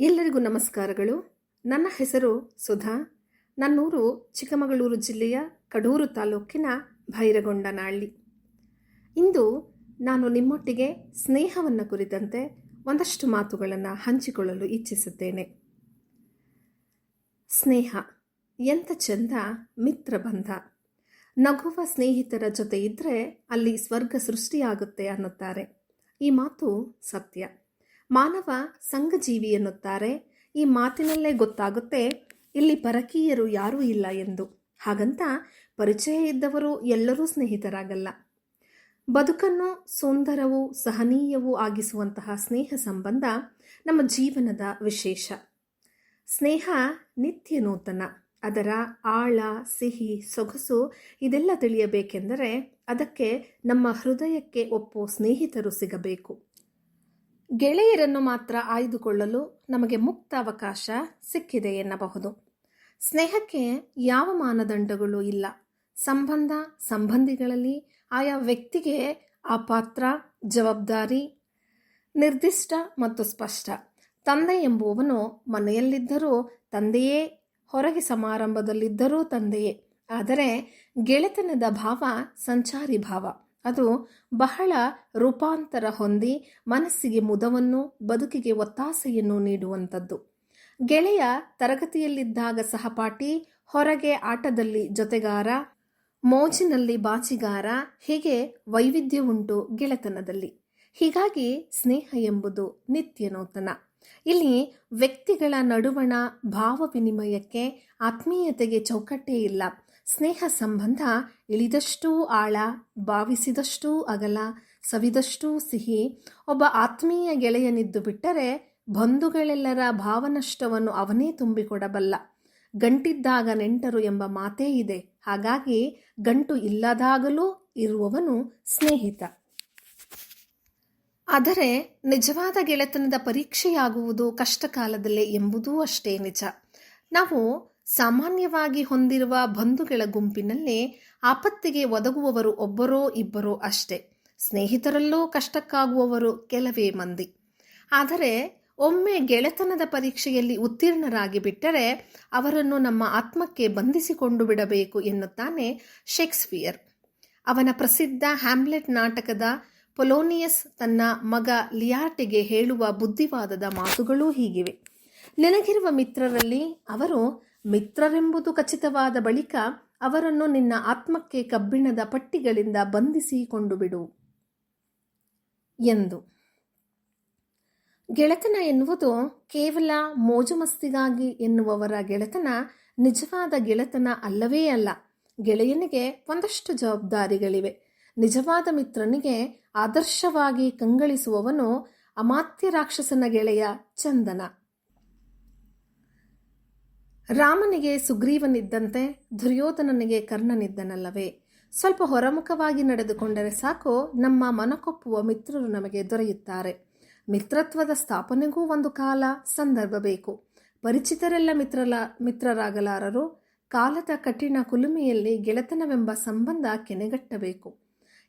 ಎಲ್ಲರಿಗೂ ನಮಸ್ಕಾರಗಳು. ನನ್ನ ಹೆಸರು ಸುಧಾ. ನನ್ನೂರು ಚಿಕ್ಕಮಗಳೂರು ಜಿಲ್ಲೆಯ ಕಡೂರು ತಾಲೂಕಿನ ಭೈರಗೊಂಡನಹಳ್ಳಿ. ಇಂದು ನಾನು ನಿಮ್ಮೊಟ್ಟಿಗೆ ಸ್ನೇಹವನ್ನು ಕುರಿತಂತೆ ಒಂದಷ್ಟು ಮಾತುಗಳನ್ನು ಹಂಚಿಕೊಳ್ಳಲು ಇಚ್ಛಿಸುತ್ತೇನೆ. ಸ್ನೇಹ ಎಂಥ ಚಂದ, ಮಿತ್ರಬಂಧ. ನಗುವ ಸ್ನೇಹಿತರ ಜೊತೆ ಇದ್ದರೆ ಅಲ್ಲಿ ಸ್ವರ್ಗ ಸೃಷ್ಟಿಯಾಗುತ್ತೆ ಅನ್ನುತ್ತಾರೆ. ಈ ಮಾತು ಸತ್ಯ. ಮಾನವ ಸಂಘಜೀವಿ ಎನ್ನುತ್ತಾರೆ. ಈ ಮಾತಿನಲ್ಲೇ ಗೊತ್ತಾಗುತ್ತೆ ಇಲ್ಲಿ ಪರಕೀಯರು ಯಾರೂ ಇಲ್ಲ ಎಂದು. ಹಾಗಂತ ಪರಿಚಯ ಇದ್ದವರು ಎಲ್ಲರೂ ಸ್ನೇಹಿತರಾಗಲ್ಲ. ಬದುಕನ್ನು ಸುಂದರವೂ ಸಹನೀಯವೂ ಆಗಿಸುವಂತಹ ಸ್ನೇಹ ಸಂಬಂಧ ನಮ್ಮ ಜೀವನದ ವಿಶೇಷ. ಸ್ನೇಹ ನಿತ್ಯ ನೂತನ. ಅದರ ಆಳ, ಸಿಹಿ, ಸೊಗಸು ಇದೆಲ್ಲ ತಿಳಿಯಬೇಕೆಂದರೆ ಅದಕ್ಕೆ ನಮ್ಮ ಹೃದಯಕ್ಕೆ ಒಪ್ಪೋ ಸ್ನೇಹಿತರು ಸಿಗಬೇಕು. ಗೆಳೆಯರನ್ನು ಮಾತ್ರ ಆಯ್ದುಕೊಳ್ಳಲು ನಮಗೆ ಮುಕ್ತ ಅವಕಾಶ ಸಿಕ್ಕಿದೆ ಎನ್ನಬಹುದು. ಸ್ನೇಹಕ್ಕೆ ಯಾವ ಮಾನದಂಡಗಳು ಇಲ್ಲ. ಸಂಬಂಧಿಗಳಲ್ಲಿ ಆಯಾ ವ್ಯಕ್ತಿಗೆ ಆ ಪಾತ್ರ, ಜವಾಬ್ದಾರಿ ನಿರ್ದಿಷ್ಟ ಮತ್ತು ಸ್ಪಷ್ಟ. ತಂದೆ ಎಂಬುವವನು ಮನೆಯಲ್ಲಿದ್ದರೂ ತಂದೆಯೇ, ಹೊರಗೆ ಸಮಾರಂಭದಲ್ಲಿದ್ದರೂ ತಂದೆಯೇ. ಆದರೆ ಗೆಳೆತನದ ಭಾವ ಸಂಚಾರಿ ಭಾವ. ಅದು ಬಹಳ ರೂಪಾಂತರ ಹೊಂದಿ ಮನಸ್ಸಿಗೆ ಮುದವನ್ನು, ಬದುಕಿಗೆ ಒತ್ತಾಸೆಯನ್ನು ನೀಡುವಂಥದ್ದು. ಗೆಳೆಯ ತರಗತಿಯಲ್ಲಿದ್ದಾಗ ಸಹಪಾಠಿ, ಹೊರಗೆ ಆಟದಲ್ಲಿ ಜೊತೆಗಾರ, ಮೋಜಿನಲ್ಲಿ ಬಾಚಿಗಾರ, ಹೀಗೆ ವೈವಿಧ್ಯ ಉಂಟು ಗೆಳೆತನದಲ್ಲಿ. ಹೀಗಾಗಿ ಸ್ನೇಹ ಎಂಬುದು ನಿತ್ಯ ನೂತನ. ಇಲ್ಲಿ ವ್ಯಕ್ತಿಗಳ ನಡುವಣ ಭಾವ ವಿನಿಮಯಕ್ಕೆ, ಆತ್ಮೀಯತೆಗೆ ಚೌಕಟ್ಟೇ ಇಲ್ಲ. ಸ್ನೇಹ ಸಂಬಂಧ ಇಳಿದಷ್ಟೂ ಆಳ, ಭಾವಿಸಿದಷ್ಟೂ ಅಗಲ, ಸವಿದಷ್ಟೂ ಸಿಹಿ. ಒಬ್ಬ ಆತ್ಮೀಯ ಗೆಳೆಯನಿದ್ದು ಬಿಟ್ಟರೆ ಬಂಧುಗಳೆಲ್ಲರ ಭಾವನಷ್ಟವನ್ನು ಅವನೇ ತುಂಬಿಕೊಡಬಲ್ಲ. ಗಂಟಿದ್ದಾಗ ನೆಂಟರು ಎಂಬ ಮಾತೇ ಇದೆ. ಹಾಗಾಗಿ ಗಂಟು ಇಲ್ಲದಾಗಲೂ ಇರುವವನು ಸ್ನೇಹಿತ. ಆದರೆ ನಿಜವಾದ ಗೆಳೆತನದ ಪರೀಕ್ಷೆಯಾಗುವುದು ಕಷ್ಟಕಾಲದಲ್ಲೇ ಎಂಬುದೂ ಅಷ್ಟೇ ನಿಜ. ನಾವು ಸಾಮಾನ್ಯವಾಗಿ ಹೊಂದಿರುವ ಬಂಧುಗಳ ಗುಂಪಿನಲ್ಲಿ ಆಪತ್ತಿಗೆ ಒದಗುವವರು ಒಬ್ಬರೋ ಇಬ್ಬರೋ ಅಷ್ಟೇ. ಸ್ನೇಹಿತರಲ್ಲೂ ಕಷ್ಟಕ್ಕಾಗುವವರು ಕೆಲವೇ ಮಂದಿ. ಆದರೆ ಒಮ್ಮೆ ಗೆಳೆತನದ ಪರೀಕ್ಷೆಯಲ್ಲಿ ಉತ್ತೀರ್ಣರಾಗಿ ಬಿಟ್ಟರೆ ಅವರನ್ನು ನಮ್ಮ ಆತ್ಮಕ್ಕೆ ಬಂಧಿಸಿಕೊಂಡು ಬಿಡಬೇಕು ಎನ್ನುತ್ತಾನೆ ಶೇಕ್ಸ್ಪಿಯರ್. ಅವನ ಪ್ರಸಿದ್ಧ ಹ್ಯಾಮ್ಲೆಟ್ ನಾಟಕದ ಪೊಲೋನಿಯಸ್ ತನ್ನ ಮಗ ಲಿಯಾರ್ಟಿಗೆ ಹೇಳುವ ಬುದ್ಧಿವಾದದ ಮಾತುಗಳೂ ಹೀಗಿವೆ. ನಿನಗಿರುವ ಮಿತ್ರರಲ್ಲಿ ಅವರು ಮಿತ್ರರೆಂಬುದು ಖಚಿತವಾದ ಬಳಿಕ ಅವರನ್ನು ನಿನ್ನ ಆತ್ಮಕ್ಕೆ ಕಬ್ಬಿಣದ ಪಟ್ಟಿಗಳಿಂದ ಬಂಧಿಸಿಕೊಂಡು ಬಿಡು ಎಂದು. ಗೆಳೆತನ ಎನ್ನುವುದು ಕೇವಲ ಮೋಜುಮಸ್ತಿಗಾಗಿ ಎನ್ನುವವರ ಗೆಳೆತನ ನಿಜವಾದ ಗೆಳೆತನ ಅಲ್ಲವೇ ಅಲ್ಲ. ಗೆಳೆಯನಿಗೆ ಒಂದಷ್ಟು ಜವಾಬ್ದಾರಿಗಳಿವೆ. ನಿಜವಾದ ಮಿತ್ರನಿಗೆ ಆದರ್ಶವಾಗಿ ಕಂಗಳಿಸುವವನು ಅಮಾತ್ಯ ರಾಕ್ಷಸನ ಗೆಳೆಯ ಚಂದನ. ರಾಮನಿಗೆ ಸುಗ್ರೀವನಿದ್ದಂತೆ ದುರ್ಯೋಧನನಿಗೆ ಕರ್ಣನಿದ್ದನಲ್ಲವೇ? ಸ್ವಲ್ಪ ಹೊರಮುಖವಾಗಿ ನಡೆದುಕೊಂಡರೆ ಸಾಕು, ನಮ್ಮ ಮನಕೊಪ್ಪುವ ಮಿತ್ರರು ನಮಗೆ ದೊರೆಯುತ್ತಾರೆ. ಮಿತ್ರತ್ವದ ಸ್ಥಾಪನೆಗೂ ಒಂದು ಕಾಲ, ಸಂದರ್ಭ ಬೇಕು. ಪರಿಚಿತರೆಲ್ಲ ಮಿತ್ರರಾಗಲಾರರು. ಕಾಲದ ಕಠಿಣ ಕುಲುಮೆಯಲ್ಲಿ ಗೆಳೆತನವೆಂಬ ಸಂಬಂಧ ಕೆನೆಗಟ್ಟಬೇಕು.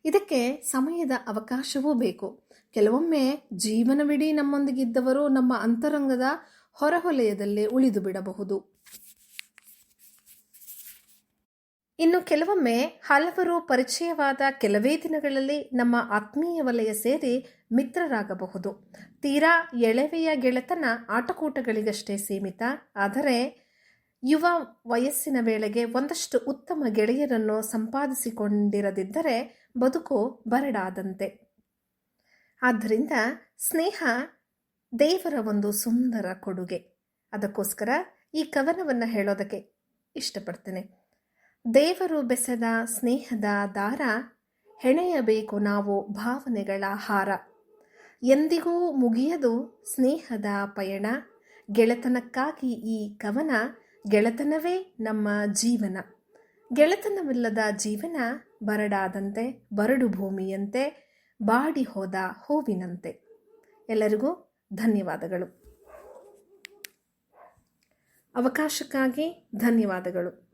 ಇದಕ್ಕೆ ಸಮಯದ ಅವಕಾಶವೂ ಬೇಕು. ಕೆಲವೊಮ್ಮೆ ಜೀವನವಿಡೀ ನಮ್ಮೊಂದಿಗಿದ್ದವರು ನಮ್ಮ ಅಂತರಂಗದ ಹೊರವಲಯದಲ್ಲೇ ಉಳಿದು ಬಿಡಬಹುದು. ಇನ್ನು ಕೆಲವೊಮ್ಮೆ ಹಲವರು ಪರಿಚಯವಾದ ಕೆಲವೇ ದಿನಗಳಲ್ಲಿ ನಮ್ಮ ಆತ್ಮೀಯ ವಲಯ ಸೇರಿ ಮಿತ್ರರಾಗಬಹುದು. ತೀರಾ ಎಳೆವೆಯ ಗೆಳೆತನ ಆಟಕೂಟಗಳಿಗಷ್ಟೇ ಸೀಮಿತ. ಆದರೆ ಯುವ ವಯಸ್ಸಿನ ವೇಳೆಗೆ ಒಂದಷ್ಟು ಉತ್ತಮ ಗೆಳೆಯರನ್ನು ಸಂಪಾದಿಸಿಕೊಂಡಿರದಿದ್ದರೆ ಬದುಕು ಬರಡಾದಂತೆ. ಆದ್ದರಿಂದ ಸ್ನೇಹ ದೇವರ ಒಂದು ಸುಂದರ ಕೊಡುಗೆ. ಅದಕ್ಕೋಸ್ಕರ ಈ ಕವನವನ್ನು ಹೇಳೋದಕ್ಕೆ ಇಷ್ಟಪಡ್ತೇನೆ. ದೇವರು ಬೆಸೆದ ಸ್ನೇಹದ ದಾರ, ಹೆಣೆಯಬೇಕು ನಾವು ಭಾವನೆಗಳ ಹಾರ. ಎಂದಿಗೂ ಮುಗಿಯದು ಸ್ನೇಹದ ಪಯಣ. ಗೆಳೆತನಕ್ಕಾಗಿ ಈ ಕವನ, ಗೆಳೆತನವೇ ನಮ್ಮ ಜೀವನ. ಗೆಳೆತನವಿಲ್ಲದ ಜೀವನ ಬರಡಾದಂತೆ, ಬರಡು ಭೂಮಿಯಂತೆ, ಬಾಡಿ ಹೋದ ಹೂವಿನಂತೆ. ಎಲ್ಲರಿಗೂ ಧನ್ಯವಾದಗಳು. ಅವಕಾಶಕ್ಕಾಗಿ ಧನ್ಯವಾದಗಳು.